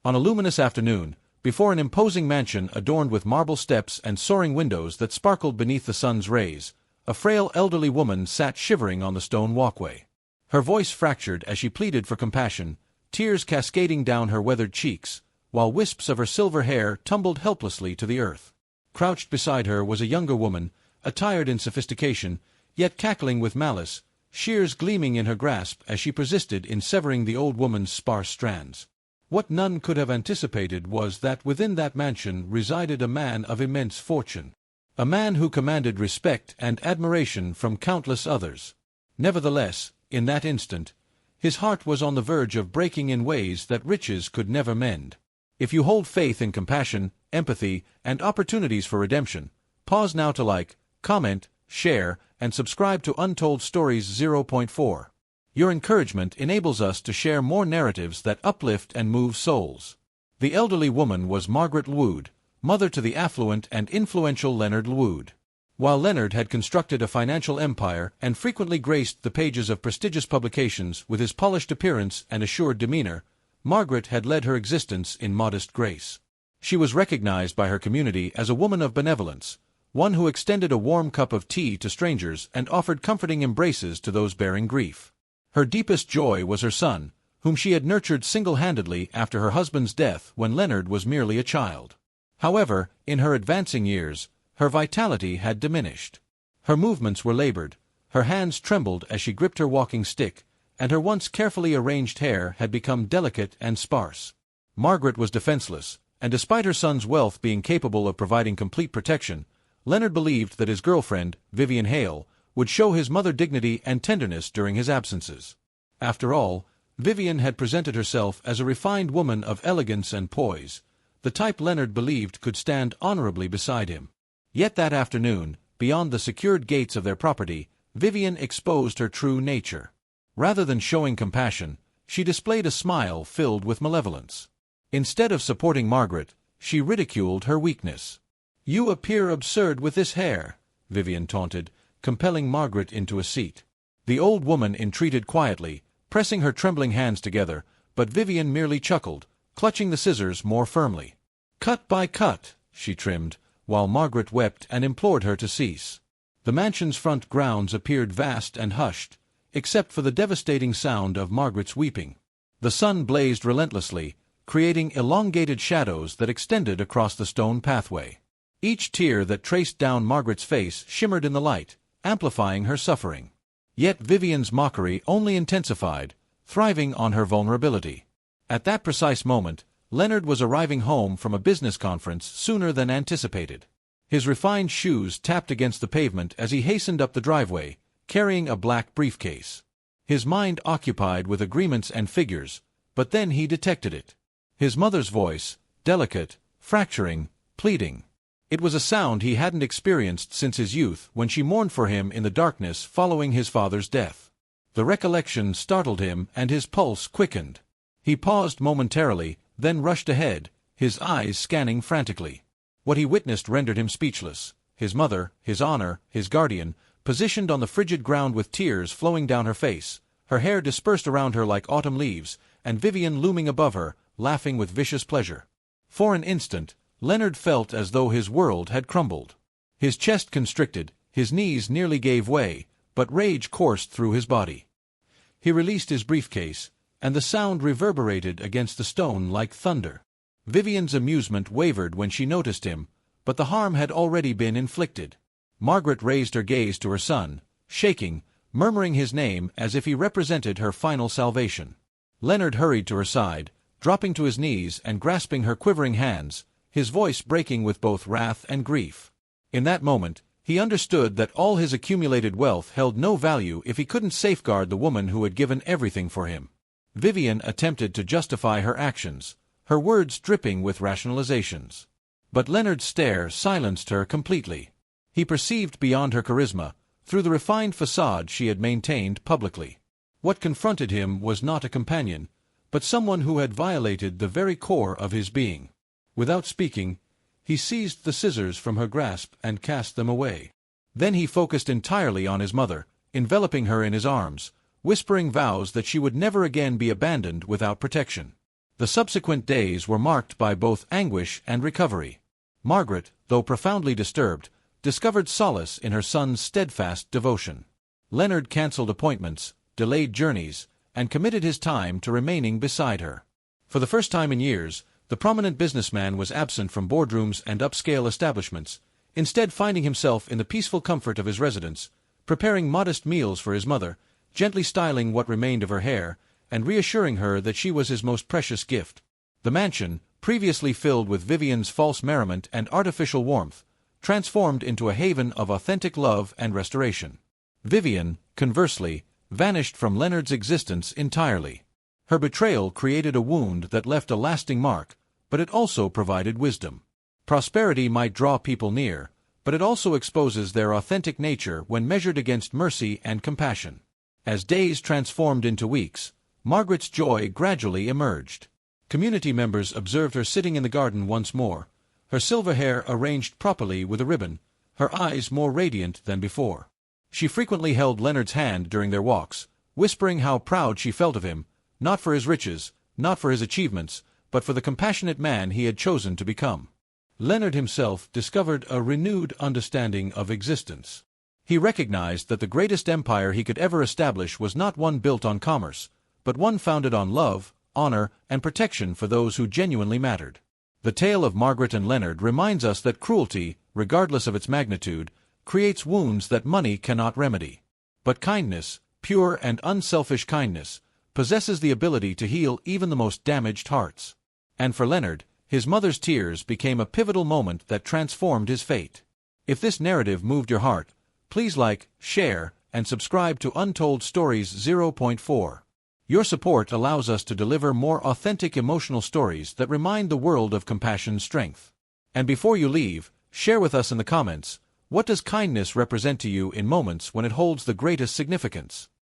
On a luminous afternoon, before an imposing mansion adorned with marble steps and soaring windows that sparkled beneath the sun's rays, a frail elderly woman sat shivering on the stone walkway. Her voice fractured as she pleaded for compassion, tears cascading down her weathered cheeks, while wisps of her silver hair tumbled helplessly to the earth. Crouched beside her was a younger woman, attired in sophistication, yet cackling with malice, shears gleaming in her grasp as she persisted in severing the old woman's sparse strands. What none could have anticipated was that within that mansion resided a man of immense fortune. A man who commanded respect and admiration from countless others. Nevertheless, in that instant, his heart was on the verge of breaking in ways that riches could never mend. If you hold faith in compassion, empathy, and opportunities for redemption, pause now to like, comment, share, and subscribe to Untold Stories 0.4. Your encouragement enables us to share more narratives that uplift and move souls. The elderly woman was Margaret Lwood, mother to the affluent and influential Leonard Lwood. While Leonard had constructed a financial empire and frequently graced the pages of prestigious publications with his polished appearance and assured demeanor, Margaret had led her existence in modest grace. She was recognized by her community as a woman of benevolence, one who extended a warm cup of tea to strangers and offered comforting embraces to those bearing grief. Her deepest joy was her son, whom she had nurtured single-handedly after her husband's death when Leonard was merely a child. However, in her advancing years, her vitality had diminished. Her movements were labored, her hands trembled as she gripped her walking stick, and her once carefully arranged hair had become delicate and sparse. Margaret was defenseless, and despite her son's wealth being capable of providing complete protection, Leonard believed that his girlfriend, Vivian Hale, would show his mother dignity and tenderness during his absences. After all, Vivian had presented herself as a refined woman of elegance and poise, the type Leonard believed could stand honorably beside him. Yet that afternoon, beyond the secured gates of their property, Vivian exposed her true nature. Rather than showing compassion, she displayed a smile filled with malevolence. Instead of supporting Margaret, she ridiculed her weakness. "You appear absurd with this hair," Vivian taunted, compelling Margaret into a seat. The old woman entreated quietly, pressing her trembling hands together, but Vivian merely chuckled, clutching the scissors more firmly. "Cut by cut," she trimmed, while Margaret wept and implored her to cease. The mansion's front grounds appeared vast and hushed, except for the devastating sound of Margaret's weeping. The sun blazed relentlessly, creating elongated shadows that extended across the stone pathway. Each tear that traced down Margaret's face shimmered in the light, amplifying her suffering. Yet Vivian's mockery only intensified, thriving on her vulnerability. At that precise moment, Leonard was arriving home from a business conference sooner than anticipated. His refined shoes tapped against the pavement as he hastened up the driveway, carrying a black briefcase. His mind occupied with agreements and figures, but then he detected it. His mother's voice, delicate, fracturing, pleading. It was a sound he hadn't experienced since his youth when she mourned for him in the darkness following his father's death. The recollection startled him and his pulse quickened. He paused momentarily, then rushed ahead, his eyes scanning frantically. What he witnessed rendered him speechless. His mother, his honor, his guardian, positioned on the frigid ground with tears flowing down her face, her hair dispersed around her like autumn leaves, and Vivian looming above her, laughing with vicious pleasure. For an instant, Leonard felt as though his world had crumbled. His chest constricted, his knees nearly gave way, but rage coursed through his body. He released his briefcase, and the sound reverberated against the stone like thunder. Vivian's amusement wavered when she noticed him, but the harm had already been inflicted. Margaret raised her gaze to her son, shaking, murmuring his name as if he represented her final salvation. Leonard hurried to her side, dropping to his knees and grasping her quivering hands, his voice breaking with both wrath and grief. In that moment, he understood that all his accumulated wealth held no value if he couldn't safeguard the woman who had given everything for him. Vivian attempted to justify her actions, her words dripping with rationalizations. But Leonard's stare silenced her completely. He perceived beyond her charisma, through the refined facade she had maintained publicly. What confronted him was not a companion, but someone who had violated the very core of his being. Without speaking, he seized the scissors from her grasp and cast them away. Then he focused entirely on his mother, enveloping her in his arms, whispering vows that she would never again be abandoned without protection. The subsequent days were marked by both anguish and recovery. Margaret, though profoundly disturbed, discovered solace in her son's steadfast devotion. Leonard cancelled appointments, delayed journeys, and committed his time to remaining beside her. For the first time in years, the prominent businessman was absent from boardrooms and upscale establishments, instead finding himself in the peaceful comfort of his residence, preparing modest meals for his mother, gently styling what remained of her hair, and reassuring her that she was his most precious gift. The mansion, previously filled with Vivian's false merriment and artificial warmth, transformed into a haven of authentic love and restoration. Vivian, conversely, vanished from Leonard's existence entirely. Her betrayal created a wound that left a lasting mark, but it also provided wisdom. Prosperity might draw people near, but it also exposes their authentic nature when measured against mercy and compassion. As days transformed into weeks, Margaret's joy gradually emerged. Community members observed her sitting in the garden once more, her silver hair arranged properly with a ribbon, her eyes more radiant than before. She frequently held Leonard's hand during their walks, whispering how proud she felt of him, not for his riches, not for his achievements, but for the compassionate man he had chosen to become. Leonard himself discovered a renewed understanding of existence. He recognized that the greatest empire he could ever establish was not one built on commerce, but one founded on love, honor, and protection for those who genuinely mattered. The tale of Margaret and Leonard reminds us that cruelty, regardless of its magnitude, creates wounds that money cannot remedy. But kindness, pure and unselfish kindness, possesses the ability to heal even the most damaged hearts. And for Leonard, his mother's tears became a pivotal moment that transformed his fate. If this narrative moved your heart, please like, share, and subscribe to Untold Stories 0.4. Your support allows us to deliver more authentic emotional stories that remind the world of compassion's strength. And before you leave, share with us in the comments, what does kindness represent to you in moments when it holds the greatest significance?